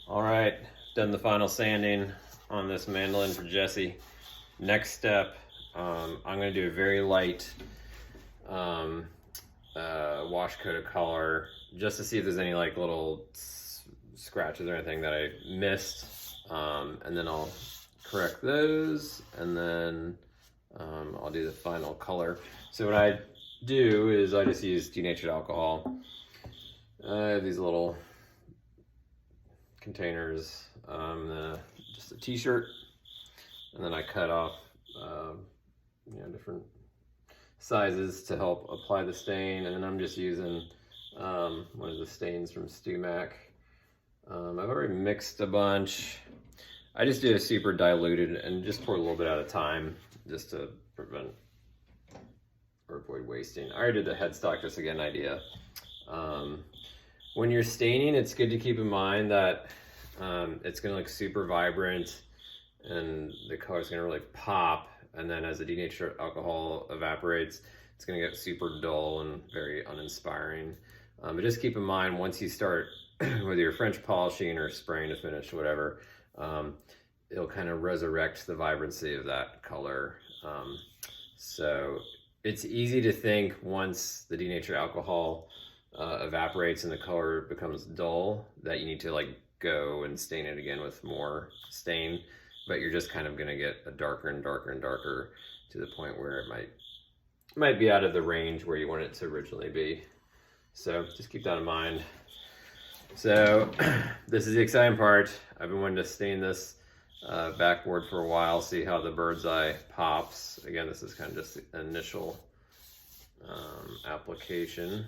All right, done the final sanding on this mandolin for Jesse. Next step, I'm gonna do a very light wash coat of color just to see if there's any like little scratches or anything that I missed. And then I'll correct those, and then I'll do the final color. So what I do is I just use denatured alcohol. I have these little containers, just a t-shirt, and then I cut off different sizes to help apply the stain, and then I'm just using one of the stains from StuMac. I've already mixed a bunch. I just do a super diluted and just pour a little bit at a time just to prevent or avoid wasting. I already did the headstock just to get an idea. When you're staining, it's good to keep in mind that it's gonna look super vibrant and the color's gonna really pop, and then as the denatured alcohol evaporates, it's gonna get super dull and very uninspiring. But just keep in mind, once you start, whether you're French polishing or spraying to finish, whatever, it'll kind of resurrect the vibrancy of that color. So it's easy to think once the denatured alcohol evaporates and the color becomes dull that you need to like go and stain it again with more stain, but you're just kind of going to get a darker and darker and darker to the point where it might be out of the range where you want it to originally be. So just keep that in mind. So this is the exciting part. I've been wanting to stain this backboard for a while, see how the bird's eye pops. Again, this is kind of just the initial application,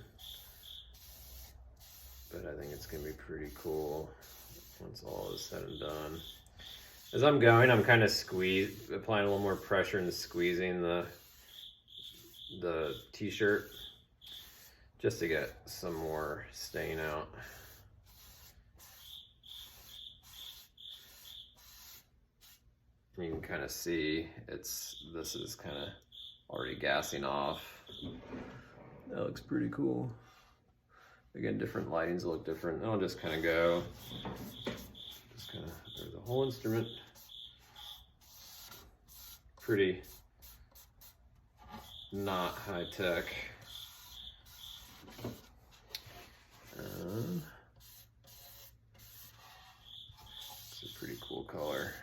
but I think it's gonna be pretty cool once all is said and done. As I'm going, I'm kind of applying a little more pressure and squeezing the t-shirt just to get some more stain out. You can kind of see this is kind of already gassing off. That looks pretty cool. Again, different lightings will look different. I'll just kind of go, there's a whole instrument. Pretty not high tech. It's a pretty cool color.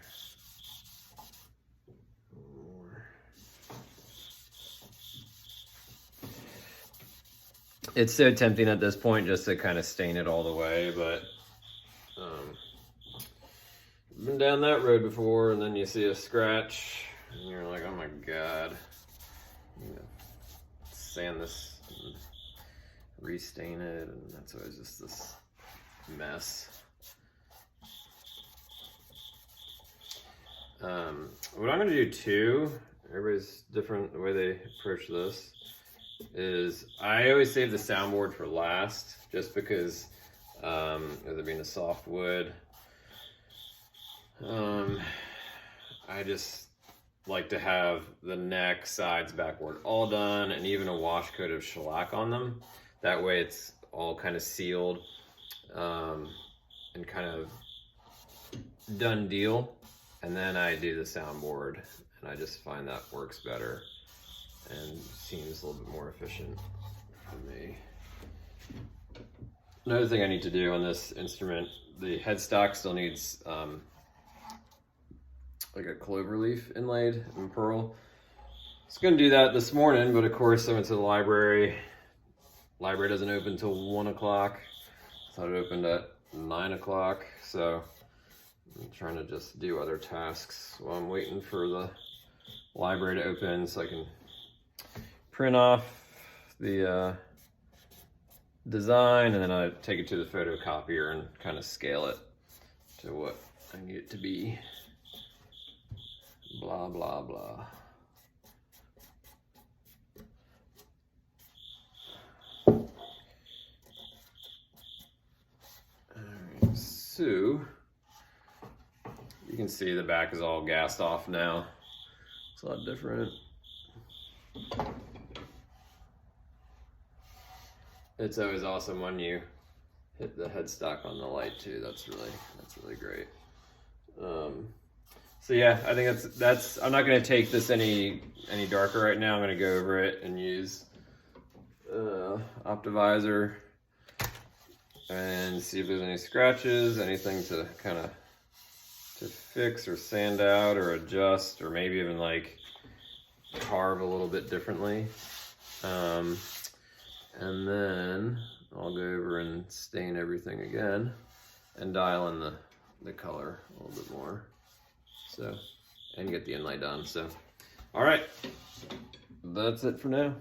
It's so tempting at this point just to kind of stain it all the way, but I've been down that road before, and then you see a scratch and you're like, oh my god, I'm gonna sand this and restain it, and that's always just this mess. What I'm gonna do too, everybody's different the way they approach this, is I always save the soundboard for last, just because with it being a soft wood, I just like to have the neck, sides, backboard all done, and even a wash coat of shellac on them. That way it's all kind of sealed and kind of done deal. And then I do the soundboard, and I just find that works better and seems a little bit more efficient for me. Another thing I need to do on this instrument, the headstock still needs like a clover leaf inlaid in pearl. I was gonna do that this morning, but of course I went to the library. Library doesn't open until 1 o'clock. I thought it opened at 9 o'clock, so I'm trying to just do other tasks while I'm waiting for the library to open so I can print off the design, and then I take it to the photocopier and kind of scale it to what I need it to be. Blah, blah, blah. Alright, so you can see the back is all gassed off now. It's a lot different. It's always awesome when you hit the headstock on the light too. That's really great. So yeah, I think that's. I'm not going to take this any darker right now. I'm going to go over it and use Optivisor and see if there's any scratches, anything to kind of fix or sand out or adjust, or maybe even like carve a little bit differently. And then I'll go over and stain everything again and dial in the color a little bit more. So, and get the inlay done. So, all right, that's it for now.